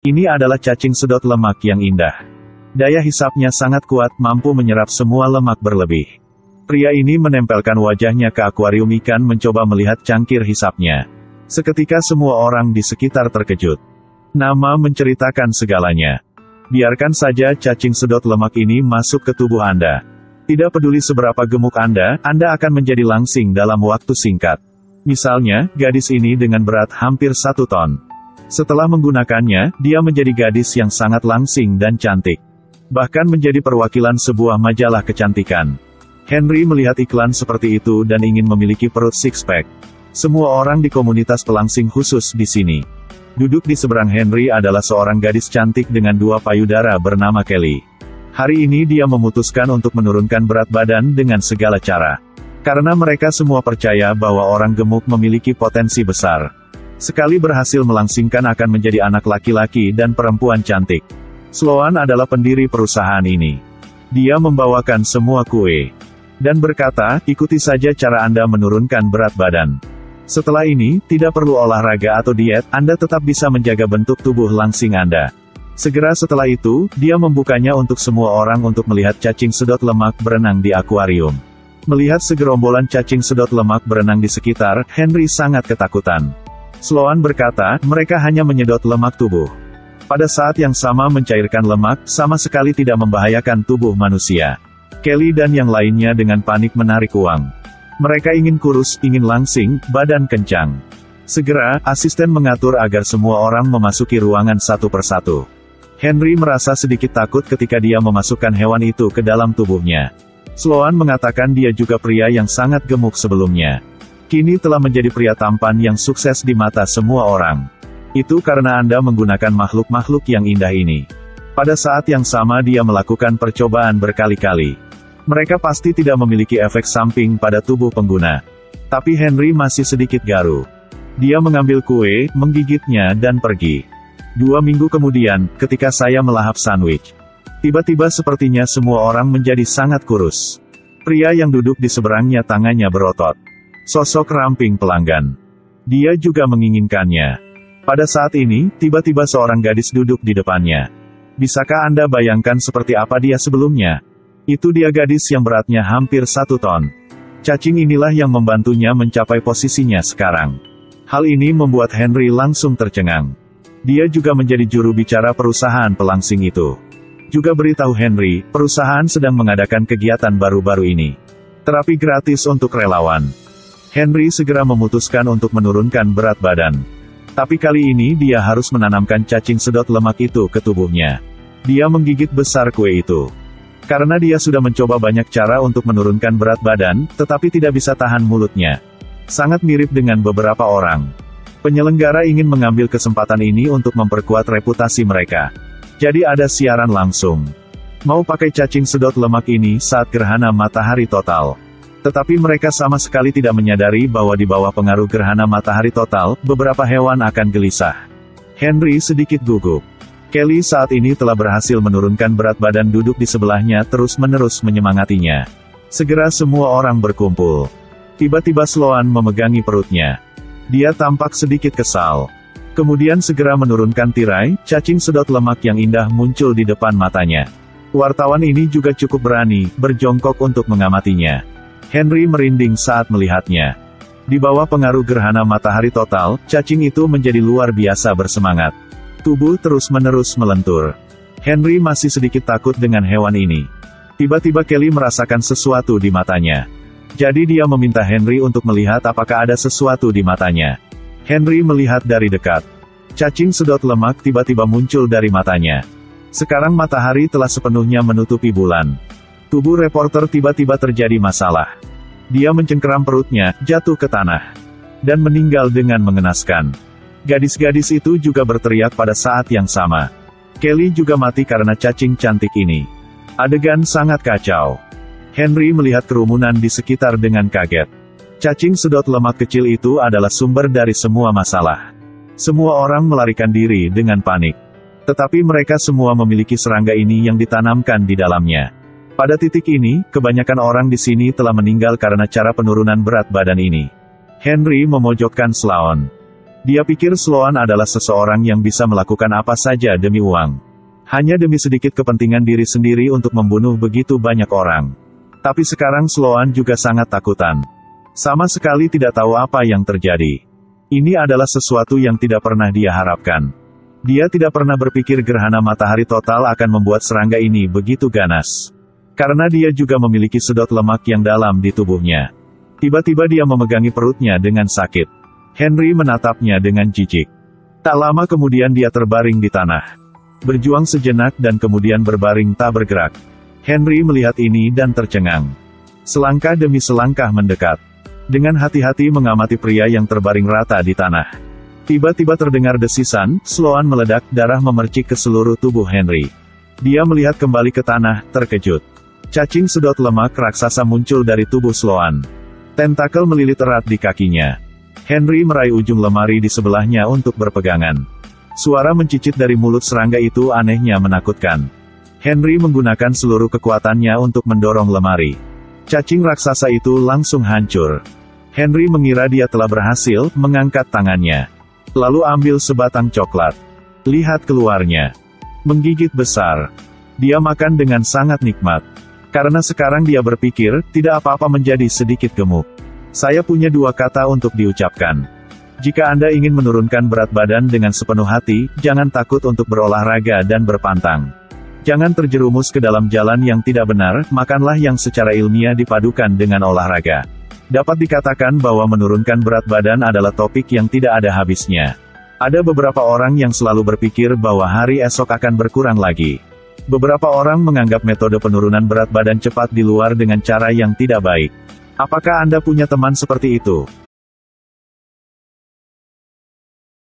Ini adalah cacing sedot lemak yang indah. Daya hisapnya sangat kuat, mampu menyerap semua lemak berlebih. Pria ini menempelkan wajahnya ke akuarium ikan mencoba melihat cangkir hisapnya. Seketika semua orang di sekitar terkejut. Nama menceritakan segalanya. Biarkan saja cacing sedot lemak ini masuk ke tubuh Anda. Tidak peduli seberapa gemuk Anda akan menjadi langsing dalam waktu singkat. Misalnya, gadis ini dengan berat hampir 1 ton. Setelah menggunakannya, dia menjadi gadis yang sangat langsing dan cantik. Bahkan menjadi perwakilan sebuah majalah kecantikan. Henry melihat iklan seperti itu dan ingin memiliki perut six-pack. Semua orang di komunitas pelangsing khusus di sini. Duduk di seberang Henry adalah seorang gadis cantik dengan 2 payudara bernama Kelly. Hari ini dia memutuskan untuk menurunkan berat badan dengan segala cara. Karena mereka semua percaya bahwa orang gemuk memiliki potensi besar. Sekali berhasil melangsingkan akan menjadi anak laki-laki dan perempuan cantik. Sloan adalah pendiri perusahaan ini. Dia membawakan semua kue. Dan berkata, ikuti saja cara Anda menurunkan berat badan. Setelah ini, tidak perlu olahraga atau diet, Anda tetap bisa menjaga bentuk tubuh langsing Anda. Segera setelah itu, dia membukanya untuk semua orang untuk melihat cacing sedot lemak berenang di akuarium. Melihat segerombolan cacing sedot lemak berenang di sekitar, Henry sangat ketakutan. Sloan berkata, mereka hanya menyedot lemak tubuh. Pada saat yang sama mencairkan lemak, sama sekali tidak membahayakan tubuh manusia. Kelly dan yang lainnya dengan panik menarik uang. Mereka ingin kurus, ingin langsing, badan kencang. Segera, asisten mengatur agar semua orang memasuki ruangan satu persatu. Henry merasa sedikit takut ketika dia memasukkan hewan itu ke dalam tubuhnya. Sloan mengatakan dia juga pria yang sangat gemuk sebelumnya. Kini telah menjadi pria tampan yang sukses di mata semua orang. Itu karena Anda menggunakan makhluk-makhluk yang indah ini. Pada saat yang sama dia melakukan percobaan berkali-kali. Mereka pasti tidak memiliki efek samping pada tubuh pengguna. Tapi Henry masih sedikit garu. Dia mengambil kue, menggigitnya dan pergi. 2 minggu kemudian, ketika saya melahap sandwich. Tiba-tiba sepertinya semua orang menjadi sangat kurus. Pria yang duduk di seberangnya tangannya berotot. Sosok ramping pelanggan. Dia juga menginginkannya. Pada saat ini, tiba-tiba seorang gadis duduk di depannya. Bisakah Anda bayangkan seperti apa dia sebelumnya? Itu dia gadis yang beratnya hampir 1 ton. Cacing inilah yang membantunya mencapai posisinya sekarang. Hal ini membuat Henry langsung tercengang. Dia juga menjadi juru bicara perusahaan pelangsing itu. Juga beritahu Henry, perusahaan sedang mengadakan kegiatan baru-baru ini. Terapi gratis untuk relawan. Henry segera memutuskan untuk menurunkan berat badan. Tapi kali ini dia harus menanamkan cacing sedot lemak itu ke tubuhnya. Dia menggigit besar kue itu. Karena dia sudah mencoba banyak cara untuk menurunkan berat badan, tetapi tidak bisa tahan mulutnya. Sangat mirip dengan beberapa orang. Penyelenggara ingin mengambil kesempatan ini untuk memperkuat reputasi mereka. Jadi ada siaran langsung. Mau pakai cacing sedot lemak ini saat gerhana matahari total. Tetapi mereka sama sekali tidak menyadari bahwa di bawah pengaruh gerhana matahari total, beberapa hewan akan gelisah. Henry sedikit gugup. Kelly saat ini telah berhasil menurunkan berat badan duduk di sebelahnya terus-menerus menyemangatinya. Segera semua orang berkumpul. Tiba-tiba Sloan memegangi perutnya. Dia tampak sedikit kesal. Kemudian segera menurunkan tirai, cacing sedot lemak yang indah muncul di depan matanya. Wartawan ini juga cukup berani, berjongkok untuk mengamatinya. Henry merinding saat melihatnya. Di bawah pengaruh gerhana matahari total, cacing itu menjadi luar biasa bersemangat. Tubuh terus-menerus melentur. Henry masih sedikit takut dengan hewan ini. Tiba-tiba Kelly merasakan sesuatu di matanya. Jadi dia meminta Henry untuk melihat apakah ada sesuatu di matanya. Henry melihat dari dekat. Cacing sedot lemak tiba-tiba muncul dari matanya. Sekarang matahari telah sepenuhnya menutupi bulan. Tubuh reporter tiba-tiba terjadi masalah. Dia mencengkeram perutnya, jatuh ke tanah. Dan meninggal dengan mengenaskan. Gadis-gadis itu juga berteriak pada saat yang sama. Kelly juga mati karena cacing cantik ini. Adegan sangat kacau. Henry melihat kerumunan di sekitar dengan kaget. Cacing sedot lemak kecil itu adalah sumber dari semua masalah. Semua orang melarikan diri dengan panik. Tetapi mereka semua memiliki serangga ini yang ditanamkan di dalamnya. Pada titik ini, kebanyakan orang di sini telah meninggal karena cara penurunan berat badan ini. Henry memojokkan Sloan. Dia pikir Sloan adalah seseorang yang bisa melakukan apa saja demi uang. Hanya demi sedikit kepentingan diri sendiri untuk membunuh begitu banyak orang. Tapi sekarang Sloan juga sangat takutan. Sama sekali tidak tahu apa yang terjadi. Ini adalah sesuatu yang tidak pernah dia harapkan. Dia tidak pernah berpikir gerhana matahari total akan membuat serangga ini begitu ganas. Karena dia juga memiliki sedot lemak yang dalam di tubuhnya. Tiba-tiba dia memegangi perutnya dengan sakit. Henry menatapnya dengan jijik. Tak lama kemudian dia terbaring di tanah. Berjuang sejenak dan kemudian berbaring tak bergerak. Henry melihat ini dan tercengang. Selangkah demi selangkah mendekat. Dengan hati-hati mengamati pria yang terbaring rata di tanah. Tiba-tiba terdengar desisan, Sloan meledak, darah memercik ke seluruh tubuh Henry. Dia melihat kembali ke tanah, terkejut. Cacing sedot lemak raksasa muncul dari tubuh Sloan. Tentakel melilit erat di kakinya. Henry meraih ujung lemari di sebelahnya untuk berpegangan. Suara mencicit dari mulut serangga itu anehnya menakutkan. Henry menggunakan seluruh kekuatannya untuk mendorong lemari. Cacing raksasa itu langsung hancur. Henry mengira dia telah berhasil, mengangkat tangannya. Lalu ambil sebatang coklat. Lihat keluarnya. Menggigit besar. Dia makan dengan sangat nikmat. Karena sekarang dia berpikir, tidak apa-apa menjadi sedikit gemuk. Saya punya dua kata untuk diucapkan. Jika Anda ingin menurunkan berat badan dengan sepenuh hati, jangan takut untuk berolahraga dan berpantang. Jangan terjerumus ke dalam jalan yang tidak benar, makanlah yang secara ilmiah dipadukan dengan olahraga. Dapat dikatakan bahwa menurunkan berat badan adalah topik yang tidak ada habisnya. Ada beberapa orang yang selalu berpikir bahwa hari esok akan berkurang lagi. Beberapa orang menganggap metode penurunan berat badan cepat di luar dengan cara yang tidak baik. Apakah Anda punya teman seperti itu?